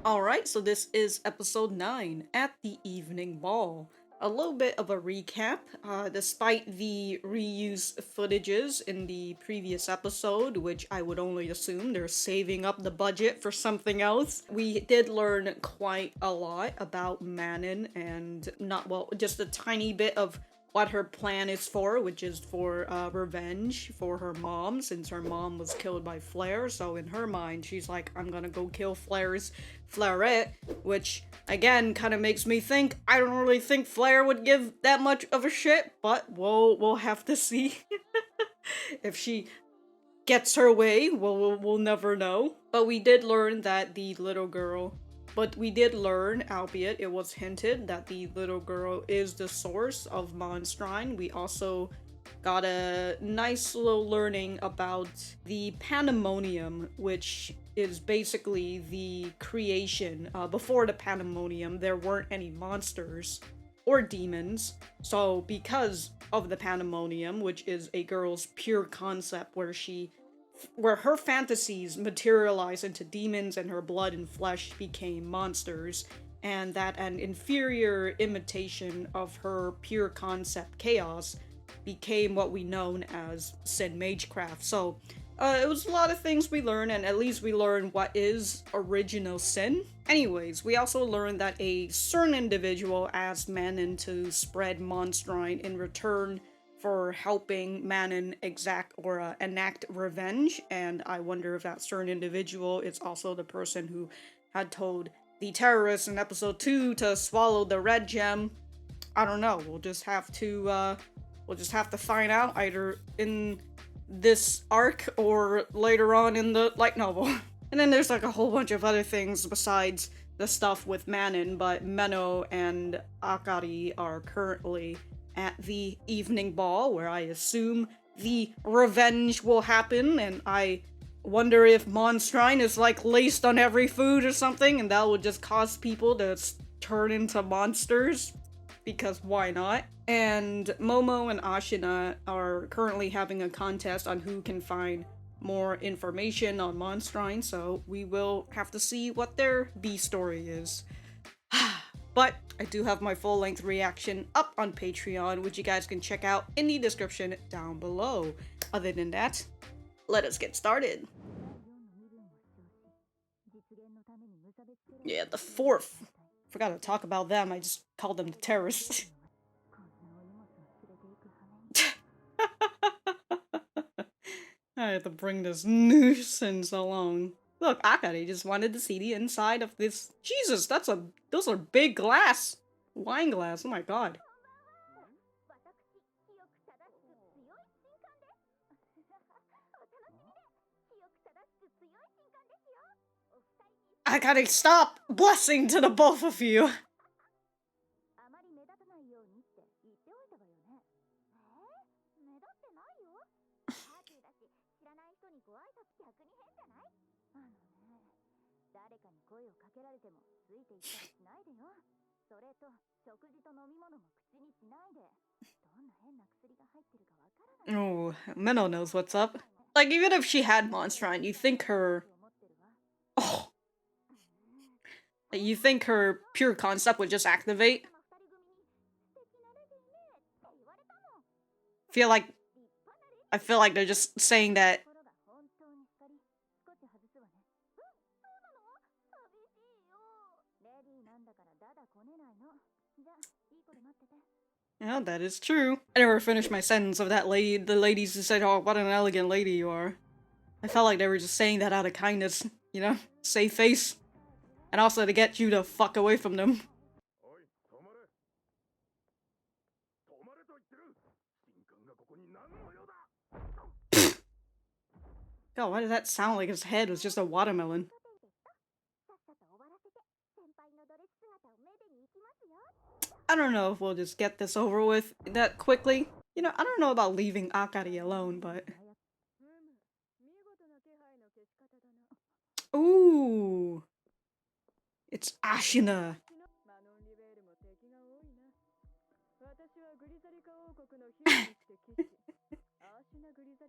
Alright, so this is episode 9, At the Evening Ball. A little bit of a recap. Despite the reused footages in the previous episode, which I would only assume they're saving up the budget for something else, we did learn quite a lot about Manon and just a tiny bit of what her plan is for, which is for revenge for her mom, since her mom was killed by Flare. So in her mind, she's like, I'm gonna go kill Flarette, which again kind of makes me think I don't really think Flare would give that much of a shit, but we'll have to see. If she gets her way, we'll never know. But we did learn that the little girl. But we did learn, albeit it was hinted, that the little girl is the source of monstrine. We also got a nice little learning about the pandemonium, which is basically the creation. Before the pandemonium, there weren't any monsters or demons. So because of the pandemonium, which is a girl's pure concept where her fantasies materialize into demons and her blood and flesh became monsters, and that an inferior imitation of her pure concept chaos became what we known as Sin Magecraft. So it was a lot of things we learned, and at least we learned what is original sin. Anyways, we also learned that a certain individual asked Manon to spread monstrine in return for helping Manon enact revenge, and I wonder if that certain individual is also the person who had told the terrorists in episode 2 to swallow the red gem. I don't know. We'll just have to find out either in this arc or later on in the light novel. And then there's like a whole bunch of other things besides the stuff with Manon, but Menou and Akari are currently at the evening ball, where I assume the revenge will happen, and I wonder if monstrine is like laced on every food or something, and that will just cause people to turn into monsters, because why not? And Momo and Ashuna are currently having a contest on who can find more information on monstrine, so we will have to see what their B story is. But I do have my full-length reaction up on Patreon, which you guys can check out in the description down below. Other than that, let us get started. Yeah, the fourth. Forgot to talk about them, I just called them the terrorists. I had to bring this nuisance along. Look, Akari just wanted to see the inside of this. Jesus, those are big glass. Wine glass, oh my god. I gotta stop blessing to the both of you. Oh, Menou knows what's up. Like, even if she had monstrine, you think her... Oh. You think her pure concept would just activate? I feel like they're just saying that. Yeah, that is true. I never finished my sentence of that lady. The ladies who said, "Oh, what an elegant lady you are." I felt like they were just saying that out of kindness, you know? Save face. And also to get you to fuck away from them. God, why did that sound like his head was just a watermelon? I don't know if we'll just get this over with that quickly. You know, I don't know about leaving Akari alone, but... Ooh! It's Ashuna!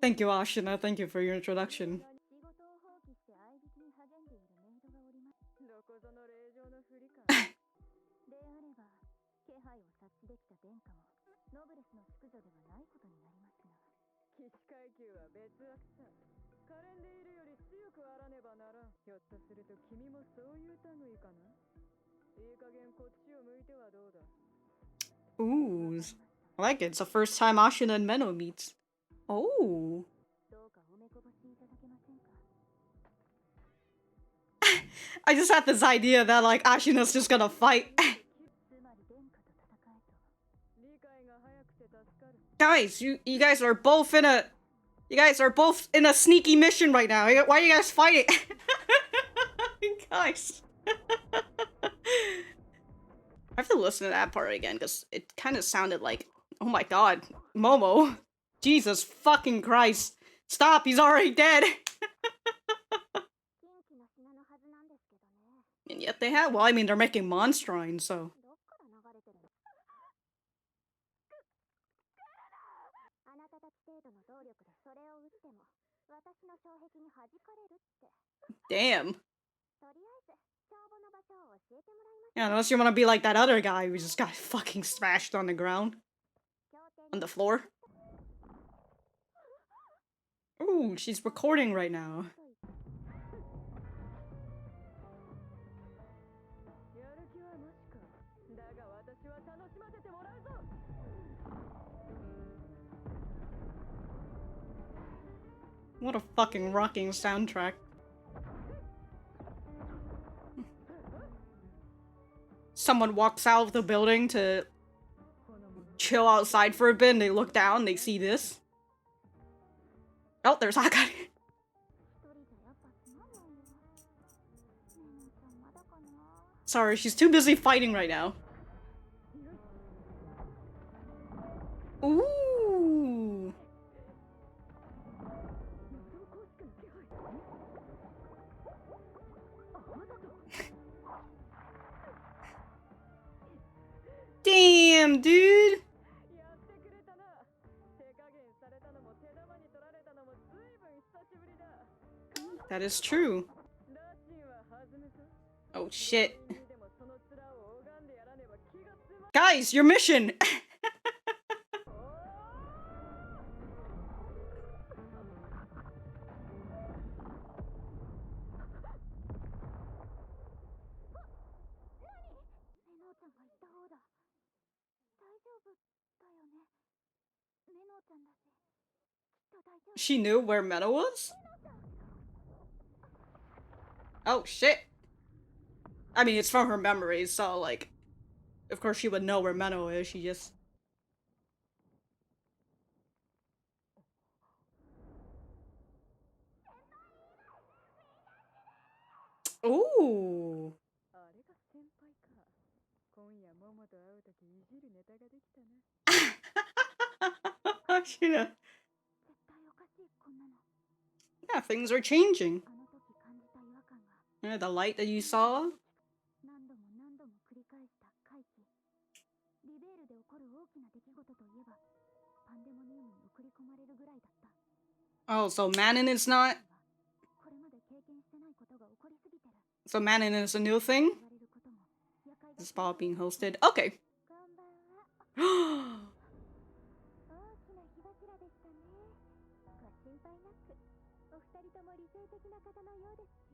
Thank you, Ashuna. Thank you for your introduction. Ooh, I like it. It's the first time Ashuna and Menou meets. Oh. I just had this idea that like Ashuna's just gonna fight. Guys, you guys are both in a sneaky mission right now. Why are you guys fighting? Guys. I have to listen to that part again because it kind of sounded like, oh my god, Momo. Jesus fucking Christ. Stop, he's already dead. And yet they have, well, I mean, they're making monstrine, so. Damn. Yeah, unless you want to be like that other guy who just got fucking smashed on the ground. On the floor. Ooh, she's recording right now. What a fucking rocking soundtrack. Someone walks out of the building to chill outside for a bit and they look down, they see this. Oh, there's Akari. Sorry, she's too busy fighting right now. Ooh. Damn, dude. That is true. Oh shit. Guys, your mission! She knew where Menou was? Oh shit. I mean, it's from her memories, so like, of course she would know where Menou is, she just... Ooh. Ashuna. Yeah, things are changing. Yeah, the light that you saw? Oh, so Manon is not... So Manon is a new thing? This ball being hosted. Okay.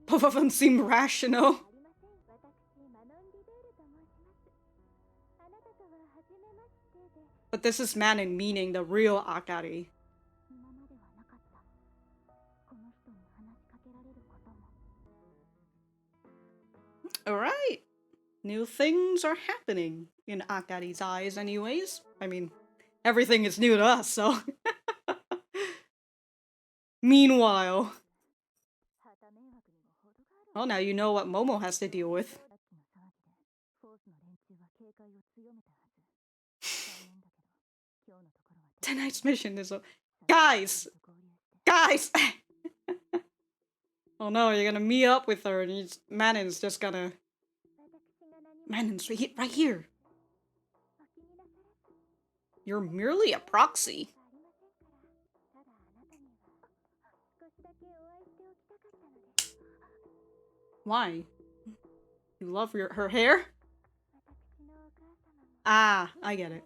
Both of them seem rational. But this is Manon, meaning the real Akari. Alright. New things are happening in Akari's eyes anyways. I mean, everything is new to us, so... Meanwhile... Well, now you know what Momo has to deal with. Tonight's mission is... Guys! Guys! Oh no, you're gonna meet up with her and Manon's just gonna... Manon's right here. You're merely a proxy. Why? You love her hair? Ah, I get it.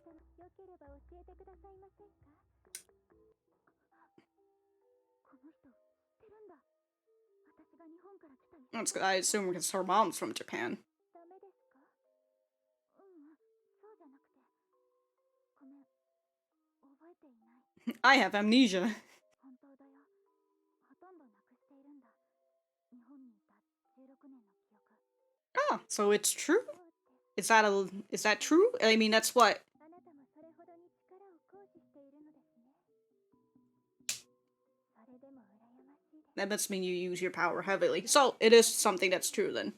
That's good. I assume because her mom's from Japan. I have amnesia. Ah, so it's true? Is that true? I mean, that's what. That must mean you use your power heavily. So it is something that's true then.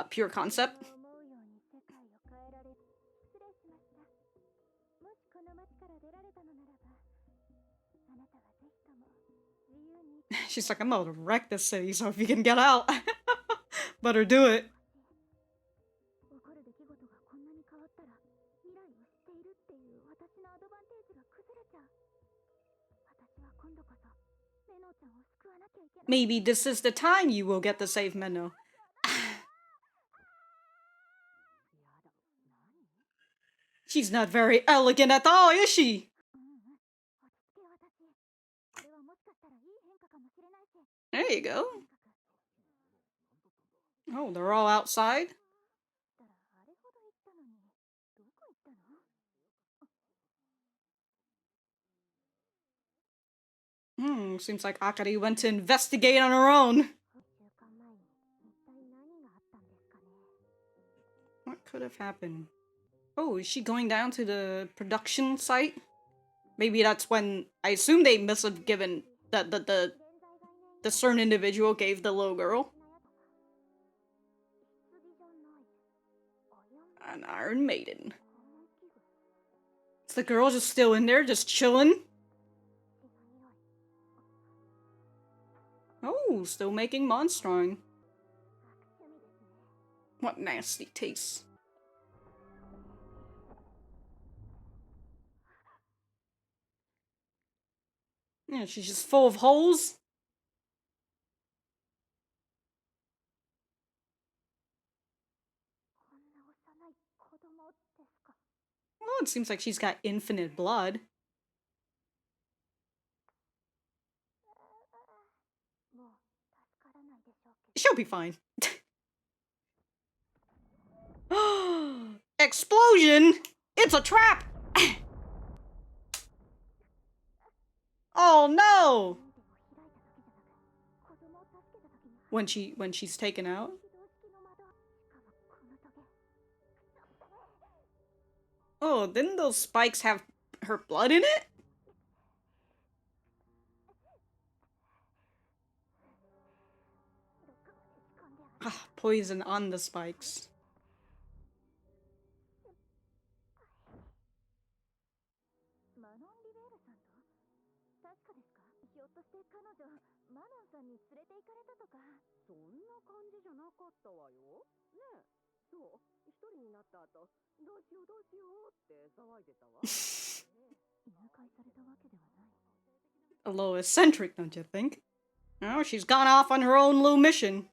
Pure concept. She's like, I'm about to wreck this city, so if you can get out, better do it. Maybe this is the time you will get to save Menou. She's not very elegant at all, is she? There you go. Oh, they're all outside? Seems like Akari went to investigate on her own. What could have happened? Oh, is she going down to the production site? Maybe that's when I assume they must have given the certain individual gave the little girl an Iron Maiden. Is the girl just still in there, just chilling? Oh, still making monstrine. What nasty taste. Yeah, she's just full of holes. Well, it seems like she's got infinite blood. She'll be fine. Explosion! It's a trap! Oh no! When she's taken out? Oh, didn't those spikes have her blood in it? Ah, poison on the spikes. A little eccentric, don't you think? Oh, she's gone off on her own little mission.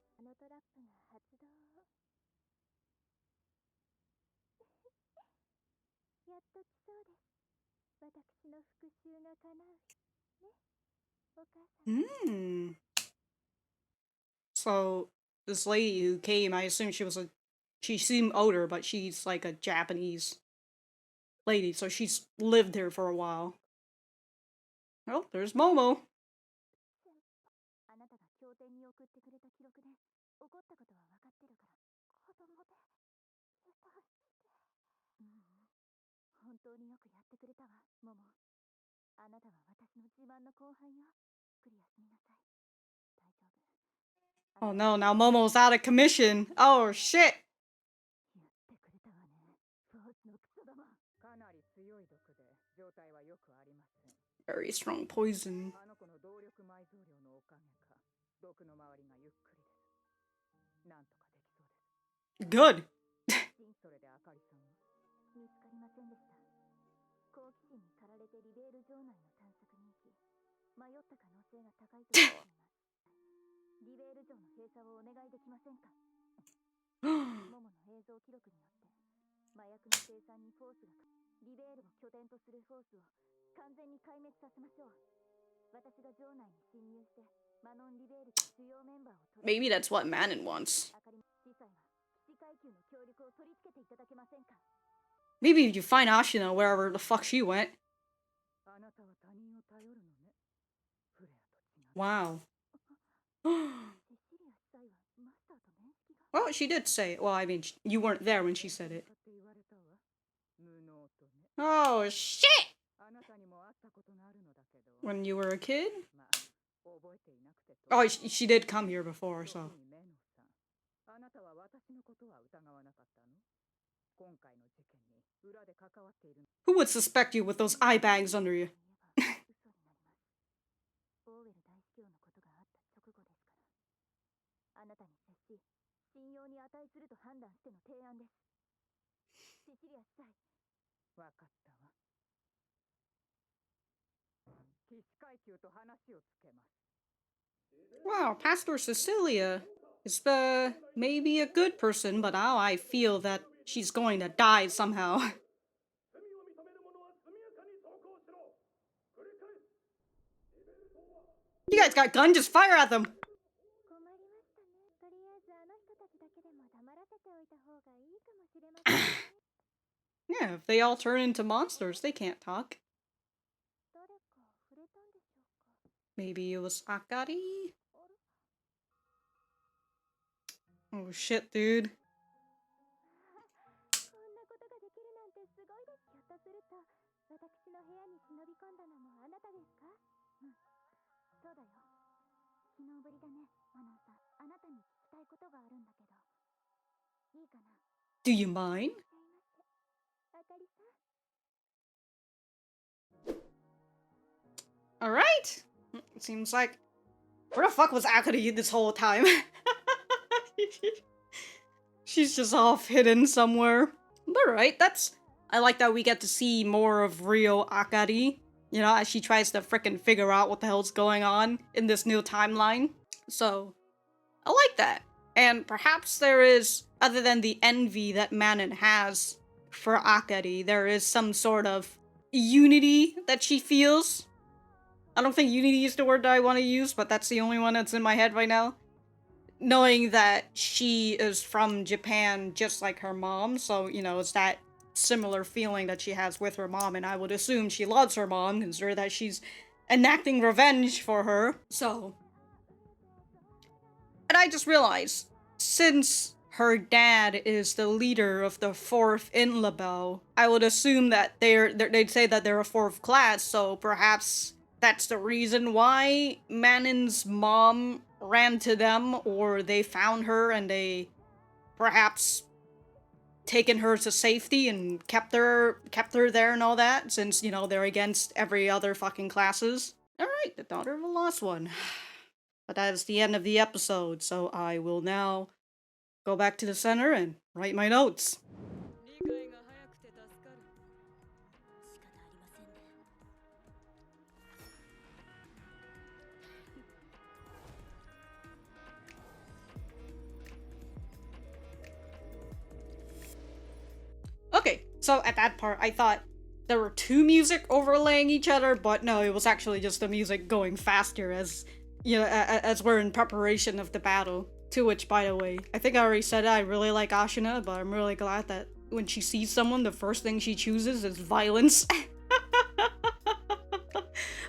So, this lady who came, I assume she seemed older, but she's like a Japanese lady, so she's lived here for a while. Oh, there's Momo. Oh no, now Momo's out of commission. Oh shit. Very strong poison. Good. Maybe that's what Manon wants. Maybe if you find Ashuna wherever the fuck she went. Wow. Well, she did say it. Well, I mean, you weren't there when she said it. Oh, shit! When you were a kid? Oh, she did come here before, so. Who would suspect you with those eye bags under you? Wow, Pastor Cecilia is maybe a good person, but now I feel that she's going to die somehow. You guys got guns, just fire at them! Yeah, if they all turn into monsters, they can't talk. Maybe it was Akari? Oh shit, dude. Do you mind? Alright. It seems like... Where the fuck was Akari this whole time? She's just off hidden somewhere. Alright, that's... I like that we get to see more of real Akari. You know, as she tries to frickin' figure out what the hell's going on in this new timeline. So, I like that. And perhaps there is, other than the envy that Manon has for Akari, there is some sort of unity that she feels. I don't think unity is the word that I want to use, but that's the only one that's in my head right now. Knowing that she is from Japan just like her mom, so, you know, it's that similar feeling that she has with her mom, and I would assume she loves her mom, considering that she's enacting revenge for her, so... And I just realized, since her dad is the leader of the 4th in Label, I would assume that they'd say that they're a 4th class, so perhaps that's the reason why Manon's mom ran to them, or they found her and they perhaps taken her to safety and kept her there and all that, since, you know, they're against every other fucking classes. Alright, the daughter of a lost one. But that is the end of the episode, so I will now go back to the center and write my notes. Okay, so at that part, I thought there were two music overlaying each other, but no, it was actually just the music going faster as, you know, as we're in preparation of the battle. To which, by the way, I think I already said I really like Ashuna, but I'm really glad that when she sees someone, the first thing she chooses is violence.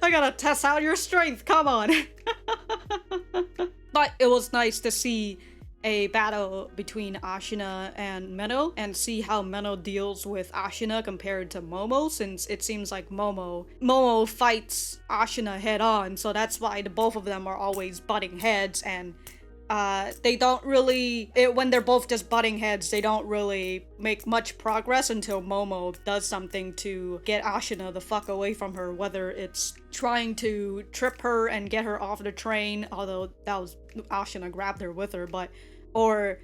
I gotta test out your strength, come on! But it was nice to see a battle between Ashuna and Menou, and see how Menou deals with Ashuna compared to Momo, since it seems like Momo fights Ashuna head on, so that's why the both of them are always butting heads, and they don't really, when they're both just butting heads, they don't really make much progress until Momo does something to get Ashuna the fuck away from her, whether it's trying to trip her and get her off the train, although that was Ashuna grabbed her with her, but or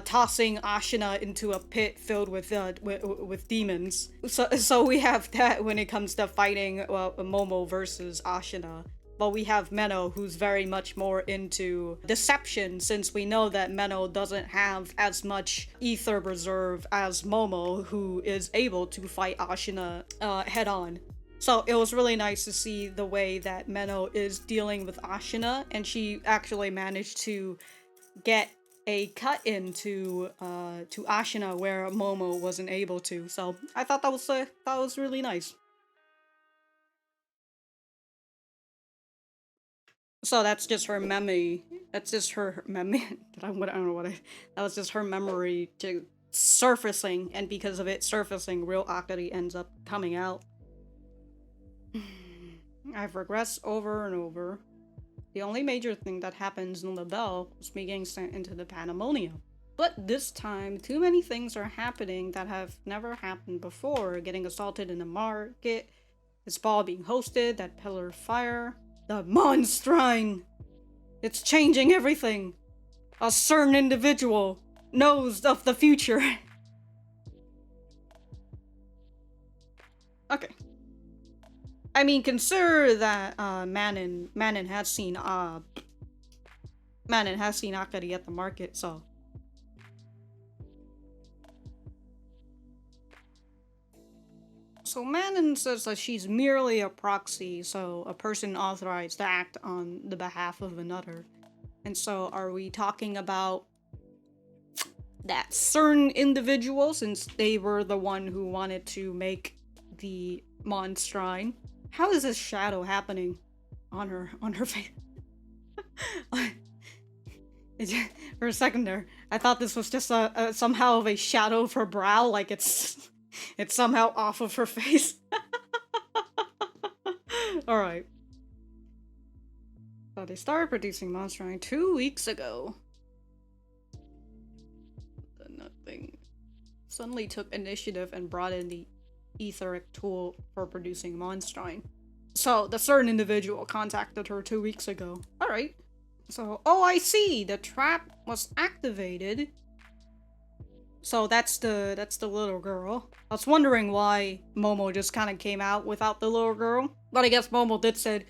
tossing Ashuna into a pit filled with demons. So we have that when it comes to fighting Momo versus Ashuna. But we have Menou, who's very much more into deception, since we know that Menou doesn't have as much ether reserve as Momo, who is able to fight Ashuna head on. So it was really nice to see the way that Menou is dealing with Ashuna, and she actually managed to get a cut into to Ashuna where Momo wasn't able to. So I thought that was really nice. So that's just her memory. That's just her memory. I don't know what I. That was just her memory to surfacing, and because of it surfacing, real Akari ends up coming out. I've regressed over and over. The only major thing that happens in LaBelle was me getting sent into the pandemonium. But this time, too many things are happening that have never happened before. Getting assaulted in the market, this ball being hosted, that pillar of fire. The monstrine! It's changing everything! A certain individual knows of the future. Okay. I mean, consider that Manon has seen Akari at the market, so. So Manon says that she's merely a proxy, so a person authorized to act on the behalf of another. And so are we talking about that certain individual, since they were the one who wanted to make the monstrine? How is this shadow happening on her face? For a second there, I thought this was just a somehow of a shadow of her brow, like it's somehow off of her face. Alright. So they started producing monstrine 2 weeks ago. Nothing. Suddenly took initiative and brought in the etheric tool for producing monstrine. So the certain individual contacted her 2 weeks ago. Alright. So, oh, I see! The trap was activated. So that's the little girl. I was wondering why Momo just kind of came out without the little girl. But I guess Momo did said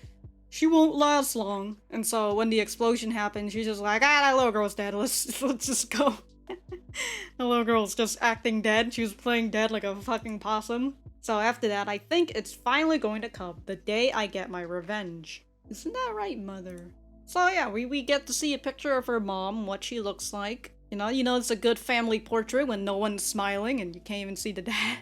she won't last long. And so when the explosion happened, she's just like, that little girl's dead. Let's just go. The little girl's just acting dead. She was playing dead like a fucking possum. So after that, I think it's finally going to come. The day I get my revenge. Isn't that right, mother? So yeah, we get to see a picture of her mom, what she looks like. You know, it's a good family portrait when no one's smiling and you can't even see the dad.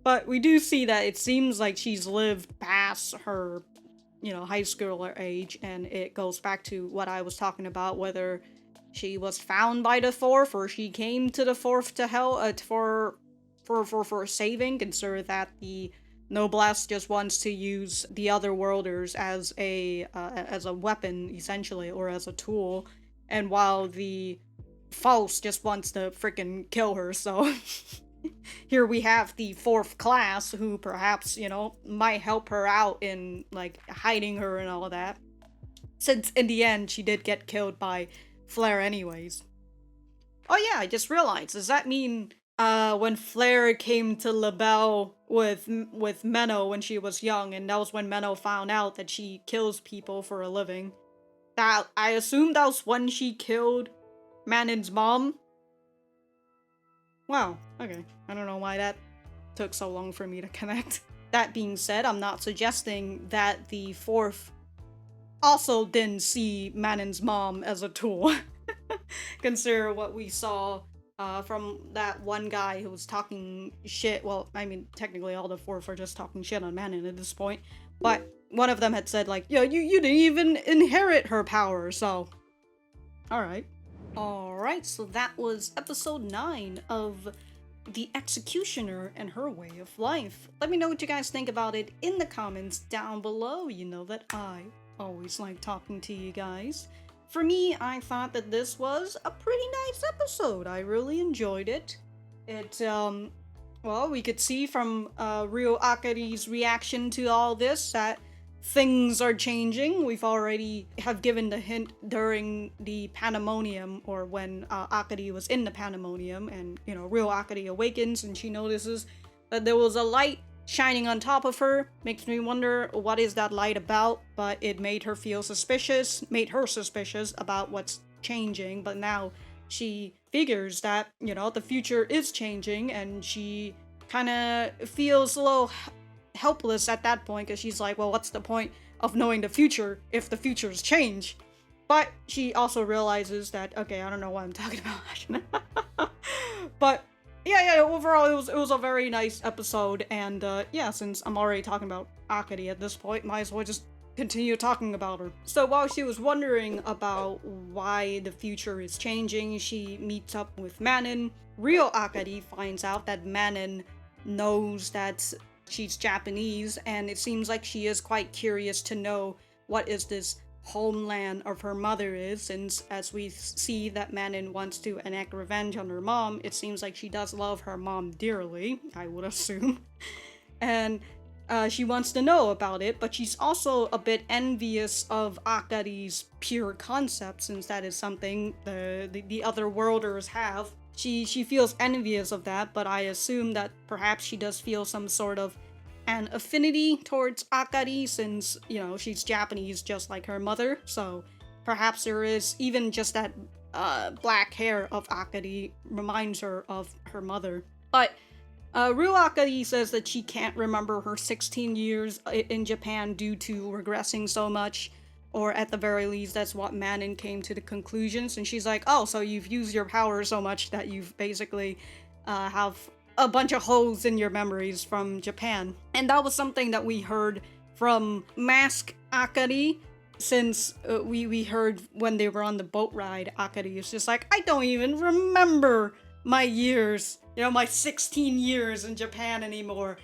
But we do see that it seems like she's lived past her, high schooler age, and it goes back to what I was talking about, whether she was found by the fourth or she came to the fourth to help for saving. Consider that the Noblesse just wants to use the other worlders as a weapon, essentially, or as a tool, and while the False just wants to freaking kill her. So here we have the fourth class who perhaps, might help her out in like hiding her and all of that, since in the end she did get killed by Flarette anyways. Oh yeah, I just realized, does that mean when Flarette came to LaBelle with Menou when she was young, and that was when Menou found out that she kills people for a living, that I assume that was when she killed Manon's mom? Wow, okay. I don't know why that took so long for me to connect. That being said, I'm not suggesting that the fourth also didn't see Manon's mom as a tool. Consider what we saw from that one guy who was talking shit. Well, I mean, technically all the fourth are just talking shit on Manon at this point. But one of them had said, like, yo, you didn't even inherit her power, so. Alright. Alright, so that was episode 9 of The Executioner and Her Way of Life. Let me know what you guys think about it in the comments down below. You know that I always like talking to you guys. For me, I thought that this was a pretty nice episode. I really enjoyed it. It, well, we could see from Ryo Akari's reaction to all this that things are changing. We've already have given the hint during the pandemonium, or when Akari was in the pandemonium, and, Ryo Akari awakens and she notices that there was a light shining on top of her. Makes me wonder what is that light about, but it made her suspicious about what's changing, but now she figures that, the future is changing, and she kind of feels a little helpless at that point, because she's like, well, what's the point of knowing the future if the futures change? But she also realizes that, okay, I don't know what I'm talking about. But yeah, overall it was a very nice episode, and since I'm already talking about Akari at this point, might as well just continue talking about her. So while she was wondering about why the future is changing, she meets up with Manon. Real Akari finds out that Manon knows that she's Japanese, and it seems like she is quite curious to know what is this homeland of her mother is, since as we see that Manon wants to enact revenge on her mom, it seems like she does love her mom dearly, I would assume. And she wants to know about it, but she's also a bit envious of Akari's pure concept, since that is something the other worlders have. She feels envious of that, but I assume that perhaps she does feel some sort of an affinity towards Akari, since, she's Japanese just like her mother, so perhaps there is even just that black hair of Akari reminds her of her mother. But Real Akari says that she can't remember her 16 years in Japan due to regressing so much, or at the very least, that's what Manon came to the conclusions, and she's like, oh, so you've used your power so much that you've basically have a bunch of holes in your memories from Japan. And that was something that we heard from Mask Akari, since we heard when they were on the boat ride, Akari is just like, I don't even remember my years, my 16 years in Japan anymore.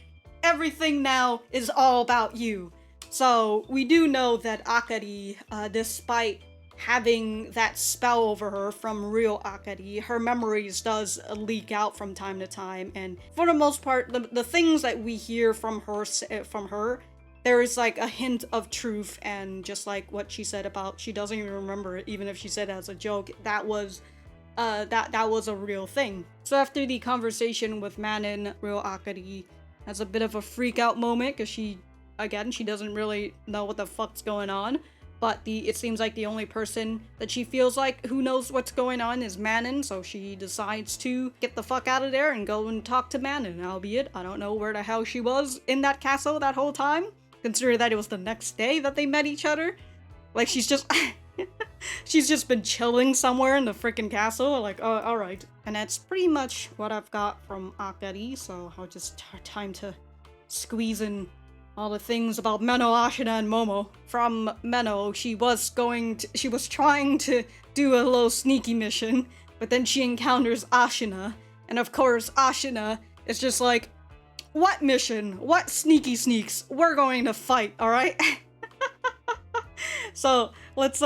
Everything now is all about you. So we do know that Akari, despite having that spell over her from real Akari, her memories does leak out from time to time, and for the most part, the things that we hear from her, there is like a hint of truth, and just like what she said about she doesn't even remember it, even if she said it as a joke, that was a real thing. So after the conversation with Manon, real Akari has a bit of a freak out moment, because she doesn't really know what the fuck's going on. But it seems like the only person that she feels like who knows what's going on is Manon, so she decides to get the fuck out of there and go and talk to Manon, albeit I don't know where the hell she was in that castle that whole time, considering that it was the next day that they met each other. Like, she's just she's just been chilling somewhere in the freaking castle, like, oh, alright. And that's pretty much what I've got from Akari, so I'll just time to squeeze in all the things about Menou Ashuna and Momo. From Menou, she was trying to do a little sneaky mission, but then she encounters Ashuna, and of course Ashuna is just like, what mission? What sneaky sneaks? We're going to fight, alright? So let's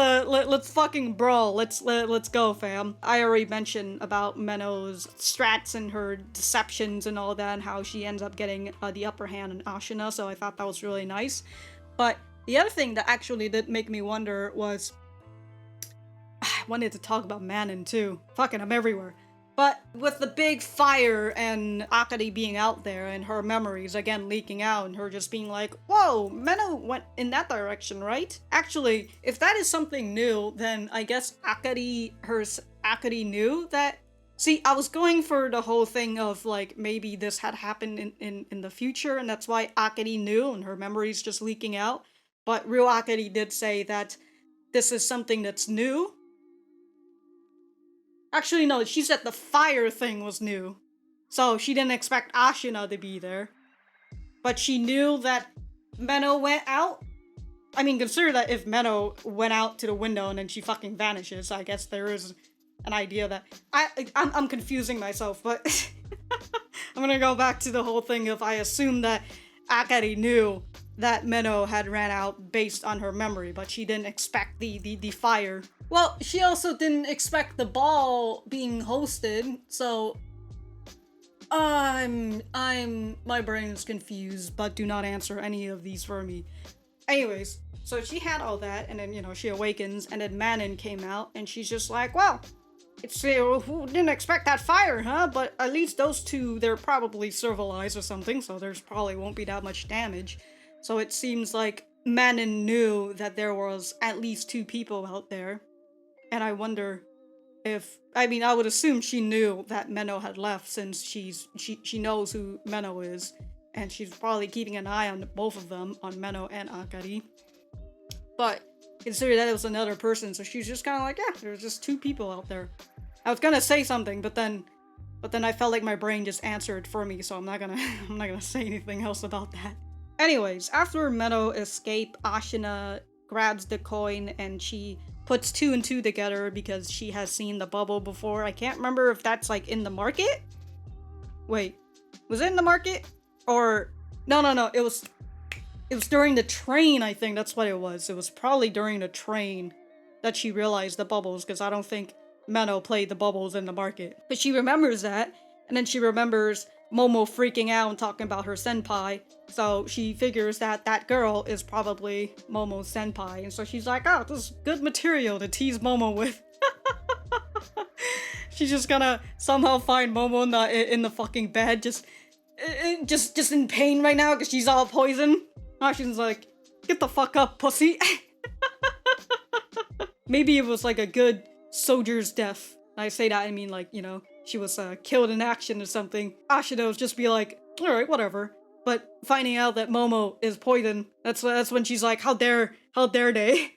fucking brawl. Let's go, fam. I already mentioned about Menou's strats and her deceptions and all that, and how she ends up getting the upper hand on Ashuna, so I thought that was really nice. But the other thing that actually did make me wonder was, I wanted to talk about Manon too. Fucking, I'm everywhere. But with the big fire and Akari being out there and her memories again leaking out and her just being like, whoa, Menou went in that direction, right? Actually, if that is something new, then I guess Akari knew that. See, I was going for the whole thing of like, maybe this had happened in the future and that's why Akari knew and her memories just leaking out. But real Akari did say that this is something that's new. Actually, no, she said the fire thing was new. So she didn't expect Ashuna to be there. But she knew that Menou went out. I mean, consider that if Menou went out to the window and then she fucking vanishes, I guess there is an idea that... I'm confusing myself, but... I'm gonna go back to the whole thing of I assume that Akari knew that Menou had ran out based on her memory, but she didn't expect the fire. Well, she also didn't expect the ball being hosted, so my brain is confused, but do not answer any of these for me. Anyways, so she had all that, and then, she awakens, and then Manon came out, and she's just like, well, It's, who didn't expect that fire, huh? But at least those two, they're probably civilized or something, so there's probably won't be that much damage. So it seems like Manon knew that there was at least two people out there. And I wonder if, I mean, I would assume she knew that Menou had left since she knows who Menou is. And she's probably keeping an eye on both of them, on Menou and Akari. But consider that it was another person, so she's just kind of like, yeah, there's just two people out there. I was gonna say something, but then I felt like my brain just answered for me, so I'm not gonna say anything else about that. Anyways, after Menou escape, Ashuna grabs the coin and she puts two and two together because she has seen the bubble before. I can't remember if that's like in the market. Wait, was it in the market? Or no, it was during the train, I think that's what it was. It was probably during the train that she realized the bubbles, because I don't think Menou played the bubbles in the market. But she remembers that, and then she remembers Momo freaking out and talking about her senpai, so she figures that that girl is probably Momo's senpai, and so she's like, oh, this is good material to tease Momo with. She's just gonna somehow find Momo in the fucking bed, just in pain right now because she's all poisoned. She's like, get the fuck up, pussy. Maybe it was like a good soldier's death. I say that, I mean, like, you know, she was killed in action or something. Ashuna would just be like, alright, whatever. But finding out that Momo is poisoned, that's when she's like, how dare they?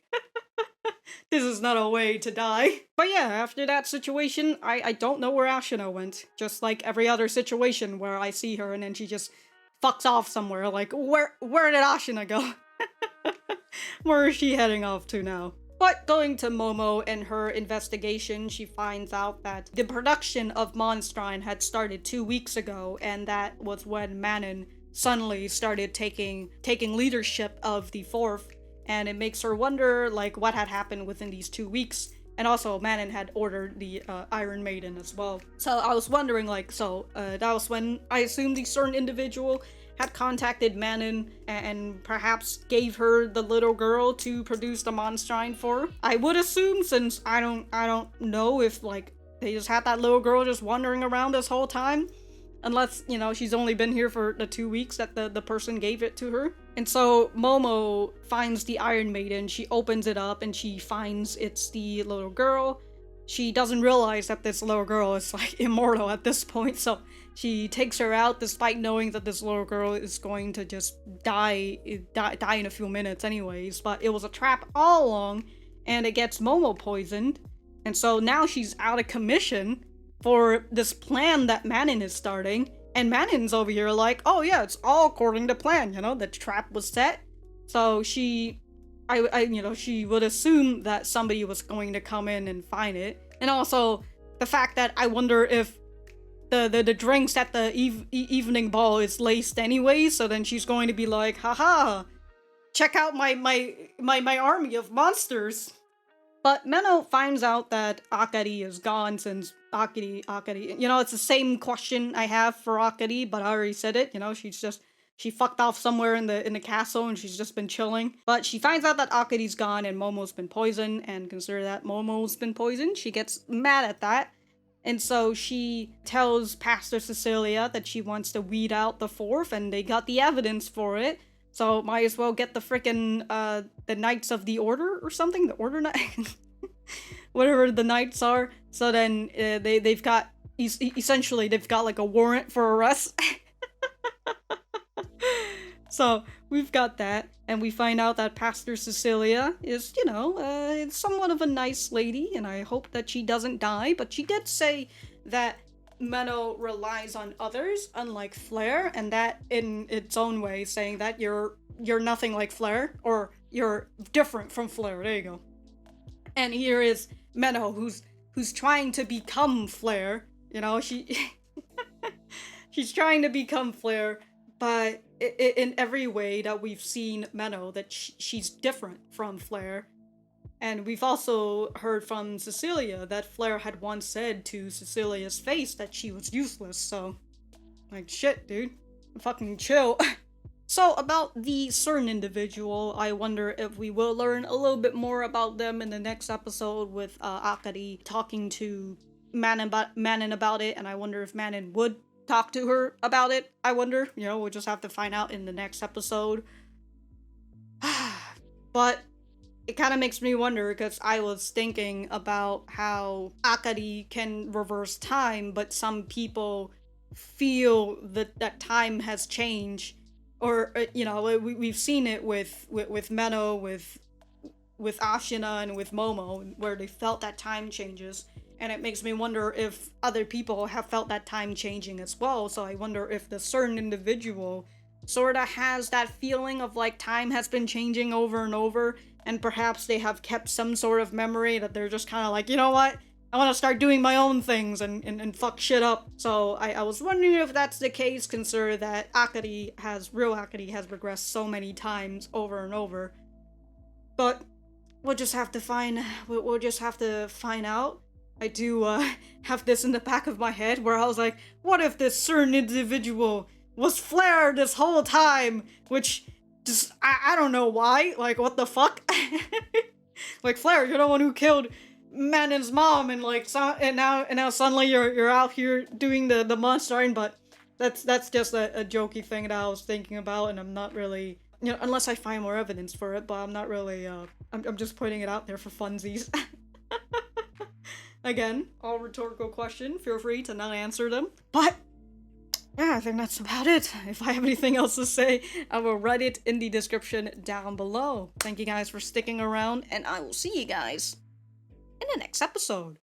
This is not a way to die. But yeah, after that situation, I don't know where Ashuna went. Just like every other situation where I see her and then she just fucks off somewhere. Like, where did Ashuna go? Where is she heading off to now? But going to Momo and her investigation, she finds out that the production of monstrine had started 2 weeks ago, and that was when Manon suddenly started taking leadership of the fourth, and it makes her wonder, like, what had happened within these 2 weeks. And also, Manon had ordered the Iron Maiden as well. So I was wondering, like, that was when I assumed the certain individual had contacted Manon and perhaps gave her the little girl to produce the monstrine for. I would assume, since I don't know if, like, they just had that little girl just wandering around this whole time. Unless, you know, she's only been here for the 2 weeks that the person gave it to her. And so Momo finds the Iron Maiden, she opens it up and she finds it's the little girl. She doesn't realize that this little girl is, like, immortal at this point, so she takes her out despite knowing that this little girl is going to just die in a few minutes anyways. But it was a trap all along, and it gets Momo poisoned. And so now she's out of commission for this plan that Manon is starting. And Manon's over here like, oh yeah, it's all according to plan, you know, the trap was set. So she would assume that somebody was going to come in and find it. And also, the fact that I wonder if the drinks at the evening ball is laced anyway, so then she's going to be like, haha, check out my army of monsters. But Menou finds out that Akari is gone since Akari, you know, it's the same question I have for Akari, but I already said it, you know, she fucked off somewhere in the castle and she's just been chilling. But she finds out that Akari's gone and Momo's been poisoned, and consider that Momo's been poisoned, she gets mad at that. And so she tells Pastor Cecilia that she wants to weed out the fourth, and they got the evidence for it. So might as well get the frickin' the Knights of the Order or something, the Order Knight, whatever the Knights are. So then they've got, essentially they've got like a warrant for arrest. So we've got that, and we find out that Pastor Cecilia is, you know, somewhat of a nice lady, and I hope that she doesn't die. But she did say that Menou relies on others, unlike Flair, and that in its own way saying that you're nothing like Flair, or you're different from Flair. There you go. And here is Menou, who's trying to become Flair. You know, she's trying to become Flair, but in every way that we've seen Menou, that she's different from Flair. And we've also heard from Cecilia that Flair had once said to Cecilia's face that she was useless, so, like, shit, dude. Fucking chill. So, about the certain individual, I wonder if we will learn a little bit more about them in the next episode with Akari talking to Manon about it, and I wonder if Manon would talk to her about it. I wonder, we'll just have to find out in the next episode. But it kind of makes me wonder, because I was thinking about how Akari can reverse time, but some people feel that time has changed, or we've seen it with Menou, with Ashuna, and with Momo, where they felt that time changes, and it makes me wonder if other people have felt that time changing as well. So I wonder if the certain individual sort of has that feeling of like time has been changing over and over, and perhaps they have kept some sort of memory that they're just kind of like, you know what? I want to start doing my own things and fuck shit up. So I was wondering if that's the case, considering that real Akari has regressed so many times over and over. But we'll just have to find out. I do have this in the back of my head where I was like, what if this certain individual was Flarette this whole time? Which just, I don't know why. Like, what the fuck? Like, Flarette, you're the one who killed Manon's mom, and like, and now suddenly you're out here doing the monstrine. But that's just a jokey thing that I was thinking about, and I'm not really, unless I find more evidence for it. But I'm not really. I'm just putting it out there for funsies. Again, all rhetorical question. Feel free to not answer them. But yeah, I think that's about it. If I have anything else to say, I will write it in the description down below. Thank you guys for sticking around, and I will see you guys in the next episode.